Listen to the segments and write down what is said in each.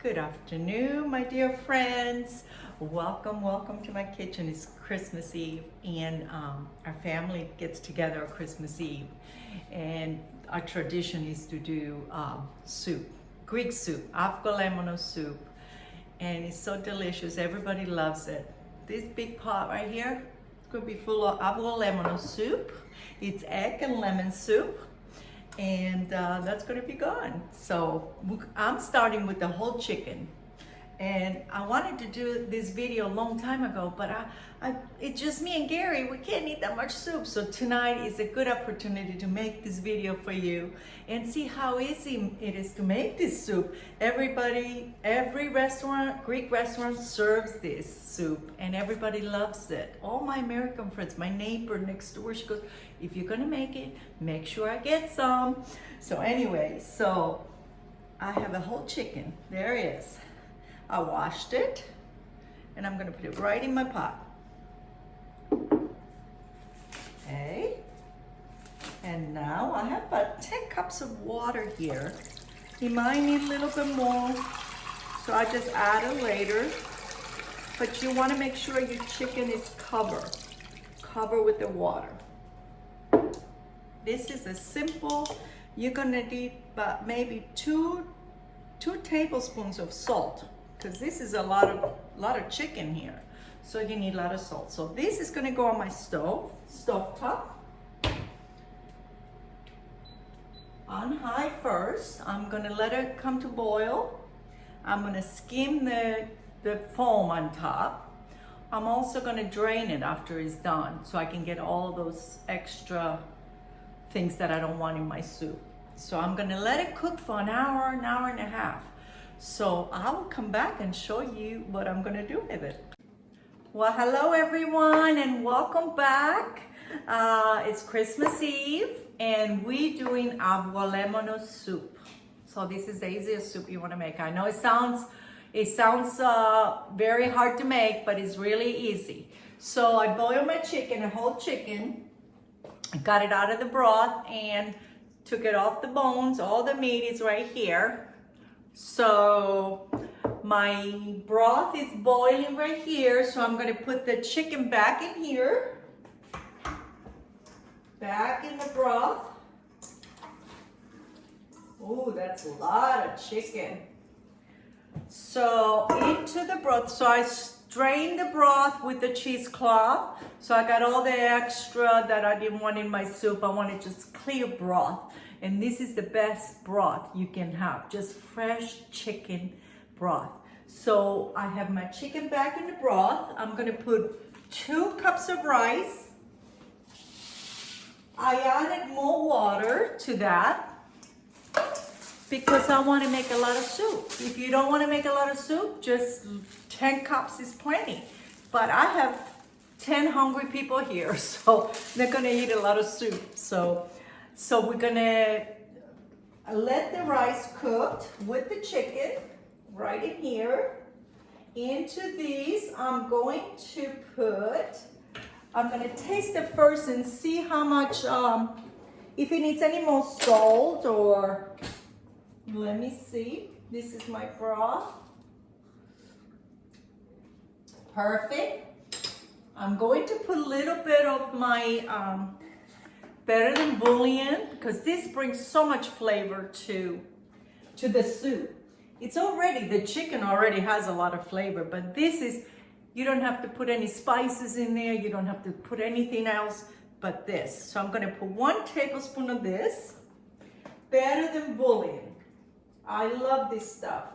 Good afternoon, my dear friends. Welcome to my kitchen. It's Christmas Eve, and our family gets together on Christmas Eve. And our tradition is to do soup, Greek soup, Avgolemono soup. And it's so delicious. Everybody loves it. This big pot right here could be full of Avgolemono soup. It's egg and lemon soup. And that's gonna be gone. So I'm starting with the whole chicken. And I wanted to do this video a long time ago, but it's just me and Gary. We can't eat that much soup. So tonight is a good opportunity to make this video for you and see how easy it is to make this soup. Every restaurant, Greek restaurant serves this soup and everybody loves it. All my American friends, my neighbor next door, she goes, if you're gonna make it, make sure I get some. So anyway, so I have a whole chicken. There it is. I washed it, and I'm gonna put it right in my pot. Okay, and now I have about 10 cups of water here. You might need a little bit more, so I just add it later. But you wanna make sure your chicken is covered with the water. This is a simple, you're gonna need about maybe two tablespoons of salt, because this is a lot of chicken here, so you need a lot of salt. So this is going to go on my stove top on high first. I'm going to let it come to boil. I'm going to skim the foam on top. I'm also going to drain it after it's done, so I can get all those extra things that I don't want in my soup. So I'm going to let it cook for an hour and a half. So I will come back and show you what I'm gonna do with it. Well, hello everyone and welcome back. It's Christmas Eve and we're doing Avgolemono soup. So this is the easiest soup you wanna make. I know it sounds very hard to make, but it's really easy. So I boiled my chicken, a whole chicken. I got it out of the broth and took it off the bones. All the meat is right here. So my broth is boiling right here, so I'm going to put the chicken back in here, back in the broth. Oh, that's a lot of chicken. So into the broth, so I strained the broth with the cheesecloth, so I got all the extra that I didn't want in my soup. I wanted just clear broth. And this is the best broth you can have, just fresh chicken broth. So I have my chicken back in the broth. I'm gonna put 2 cups of rice. I added more water to that because I wanna make a lot of soup. If you don't wanna make a lot of soup, just 10 cups is plenty. But I have 10 hungry people here, so they're gonna eat a lot of soup. So we're gonna let the rice cook with the chicken right in here. Into these, I'm gonna taste it first and see how much, if it needs any more salt or, let me see. This is my broth. Perfect. I'm going to put a little bit of my, better than bouillon, because this brings so much flavor to the soup. The chicken already has a lot of flavor, but this is, you don't have to put any spices in there, you don't have to put anything else but this. So I'm gonna put 1 tablespoon of this, better than bouillon. I love this stuff.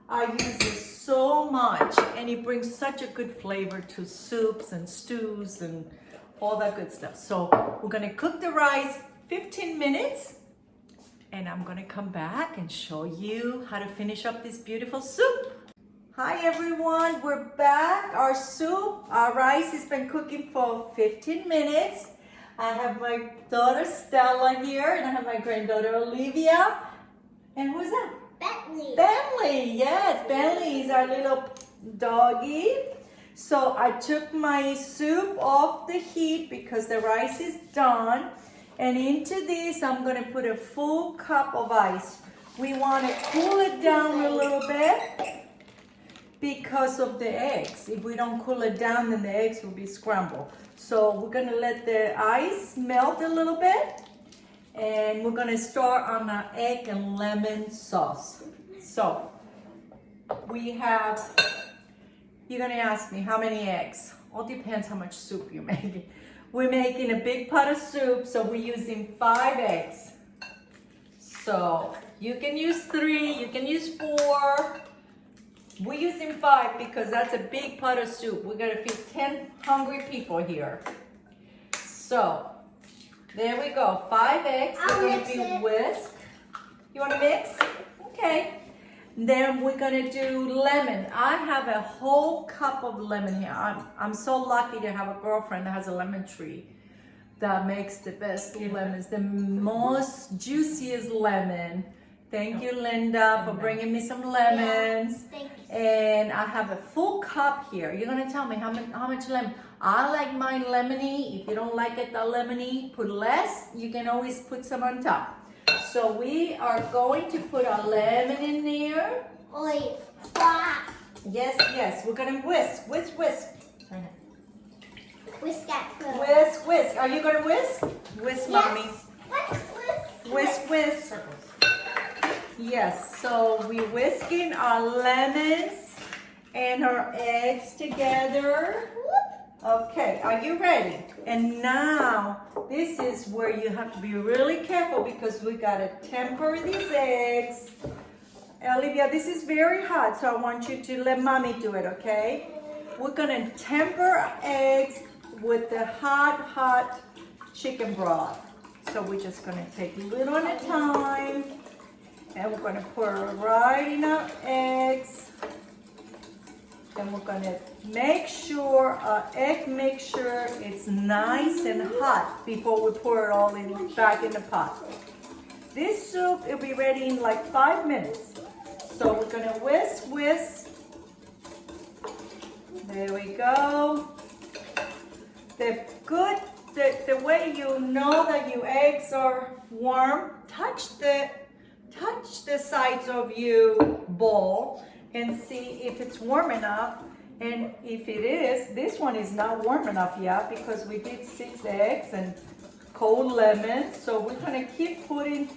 I use this so much, and it brings such a good flavor to soups and stews and all that good stuff. So we're gonna cook the rice 15 minutes and I'm gonna come back and show you how to finish up this beautiful soup. Hi everyone, we're back. Our rice has been cooking for 15 minutes. I have my daughter Stella here and I have my granddaughter Olivia. And who's that? Bentley, yes, Bentley is our little doggy. So I took my soup off the heat because the rice is done. And into this, I'm gonna put a full cup of ice. We want to cool it down a little bit because of the eggs. If we don't cool it down, then the eggs will be scrambled. So we're gonna let the ice melt a little bit, and we're gonna start on our egg and lemon sauce. So we have, you're gonna ask me how many eggs. All depends how much soup you're making. We're making a big pot of soup, so we're using 5 eggs. So you can use 3, you can use 4. We're using 5 because that's a big pot of soup. We're gonna feed 10 hungry people here. So there we go, 5 eggs. They're gonna be whisked. You wanna mix? Okay. Then we're gonna do lemon. I have a whole cup of lemon here. I'm so lucky to have a girlfriend that has a lemon tree that makes the best lemons, the most juiciest lemon. Thank you, Linda, for bringing me some lemons. Thank you. And I have a full cup here. You're gonna tell me how much lemon. I like mine lemony. If you don't like it that lemony, put less. You can always put some on top. So we are going to put our lemon in there. Wait. Yes, yes. We're gonna whisk. Whisk that food. Whisk. Are you gonna whisk? Whisk, mommy. Whisk. Yes, so we're whisking our lemons and our eggs together. Okay, are you ready? And now, this is where you have to be really careful because we gotta temper these eggs. Olivia, this is very hot, so I want you to let mommy do it, okay? We're gonna temper our eggs with the hot chicken broth. So we're just gonna take a little at a time. And we're gonna pour it right in our eggs. And we're gonna make sure our egg mixture is nice and hot before we pour it all back in the pot. This soup will be ready in like 5 minutes. So we're gonna whisk. There we go. The way you know that your eggs are warm, touch the sides of your bowl and see if it's warm enough. And if it is, this one is not warm enough yet because we did 6 eggs and cold lemon. So we're gonna keep putting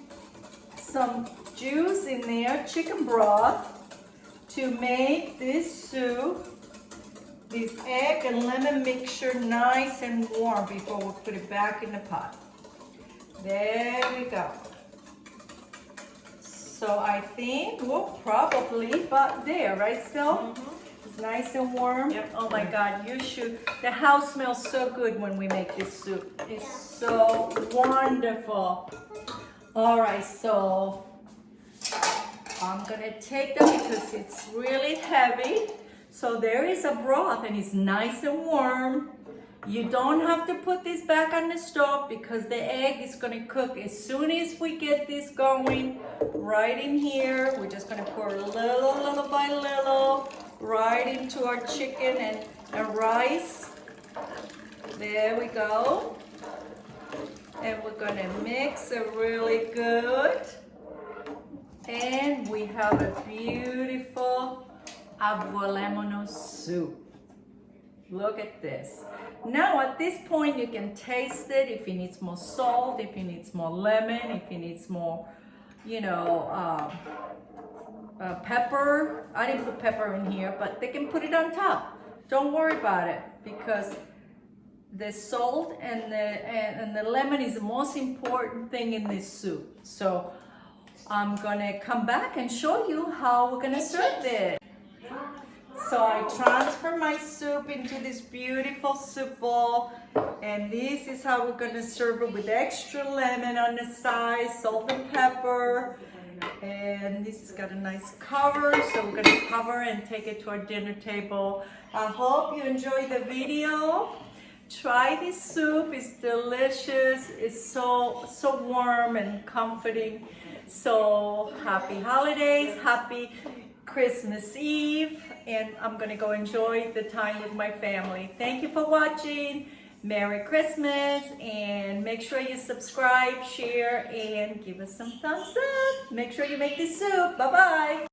some juice in there, chicken broth, to make this soup, this egg and lemon mixture nice and warm before we put it back in the pot. There we go. So I think we'll probably about there, right, Sil? It's nice and warm. Yep. Oh my God, you should. The house smells so good when we make this soup. It's so wonderful. All right, so I'm gonna take that because it's really heavy. So there is a broth and it's nice and warm. You don't have to put this back on the stove because the egg is gonna cook as soon as we get this going. Right in here, we're just gonna pour little by little right into our chicken and rice. There we go. And we're gonna mix it really good. And we have a beautiful Avgolemono soup. Look at this. Now at this point you can taste it if it needs more salt, if it needs more lemon, if it needs more, pepper. I didn't put pepper in here, but they can put it on top. Don't worry about it because the salt and the lemon is the most important thing in this soup. So I'm gonna come back and show you how we're gonna serve this. So I transfer my soup into this beautiful soup bowl, and this is how we're gonna serve it with extra lemon on the side, salt and pepper. And this has got a nice cover, so we're gonna cover and take it to our dinner table. I hope you enjoyed the video. Try this soup, it's delicious, it's so warm and comforting. So happy holidays, happy Christmas Eve, and I'm gonna go enjoy the time with my family. Thank you for watching. Merry Christmas, and make sure you subscribe, share, and give us some thumbs up. Make sure you make this soup. Bye-bye.